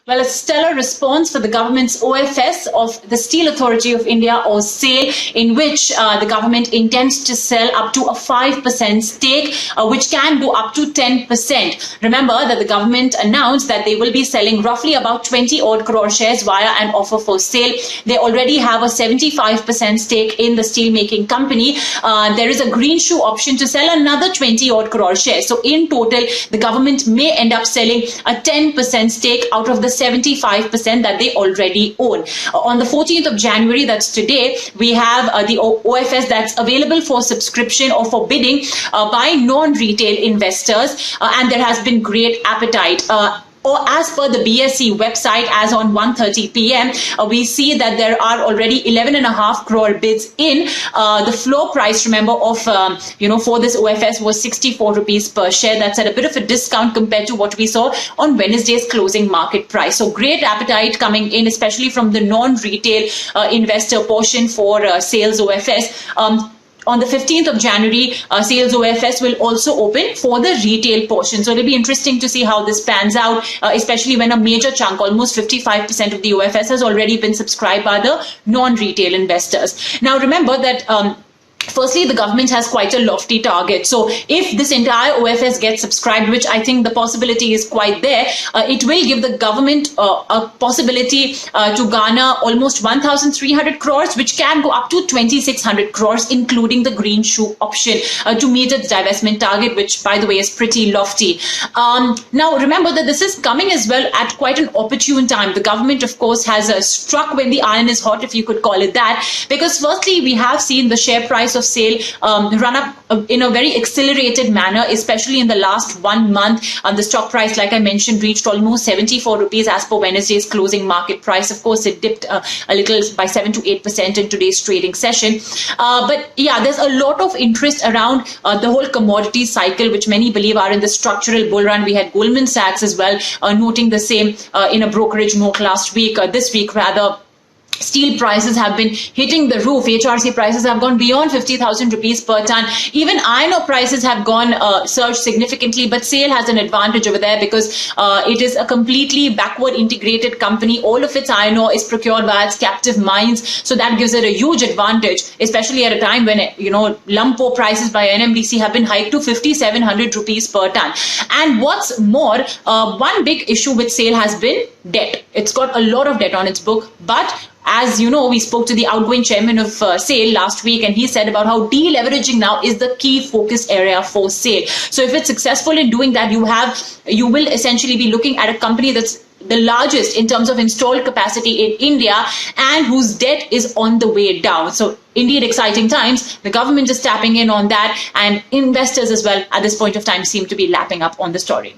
Well, a stellar response for the government's OFS of the Steel Authority of India, or SAIL, in which the government intends to sell up to a 5% stake, which can go up to 10%. Remember that the government announced that they will be selling roughly about 20 odd crore shares via an offer for sale. They already have a 75% stake in the steel making company. There is a green shoe option to sell another 20 odd crore shares. So in total, the government may end up selling a 10% stake out of the 75% that they already own. On the 14th of January, that's today, we have the OFS that's available for subscription or for bidding by non-retail investors, and there has been great appetite. Or as per the BSE website, as on 1:30 p.m., we see that there are already 11.5 crore bids in. The floor price, remember, of for this OFS was 64 rupees per share. That's at a bit of a discount compared to what we saw on Wednesday's closing market price. So great appetite coming in, especially from the non-retail investor portion for sales OFS. On the 15th of January, sales OFS will also open for the retail portion. So it'll be interesting to see how this pans out, especially when a major chunk, almost 55% of the OFS, has already been subscribed by the non-retail investors. Now, remember that firstly, the government has quite a lofty target. So if this entire OFS gets subscribed, which I think the possibility is quite there, it will give the government a possibility to garner almost 1,300 crores, which can go up to 2,600 crores, including the green shoe option to meet its divestment target, which, by the way, is pretty lofty. Now, remember that this is coming as well at quite an opportune time. The government, of course, has struck when the iron is hot, if you could call it that, because firstly, we have seen the share price of SAIL run up in a very accelerated manner, especially in the last 1 month. The stock price, like I mentioned, reached almost 74 rupees as per Wednesday's closing market price. Of course, it dipped a little by 7 to 8% in today's trading session. But yeah, there's a lot of interest around the whole commodity cycle, which many believe are in the structural bull run. We had Goldman Sachs as well noting the same in a brokerage note last week, this week rather. Steel prices have been hitting the roof. HRC prices have gone beyond 50,000 rupees per ton. Even iron ore prices have gone surged significantly, but SAIL has an advantage over there because it is a completely backward integrated company. All of its iron ore is procured by its captive mines, so that gives it a huge advantage, especially at a time when lump ore prices by NMDC have been hiked to 5,700 rupees per ton. And what's more, one big issue with SAIL has been debt. It's got a lot of debt on its book, but as you know, we spoke to the outgoing chairman of SAIL last week, and he said about how deleveraging now is the key focus area for SAIL. So if it's successful in doing that, you will essentially be looking at a company that's the largest in terms of installed capacity in India and whose debt is on the way down. So indeed exciting times. The government is tapping in on that, and investors as well at this point of time seem to be lapping up on the story.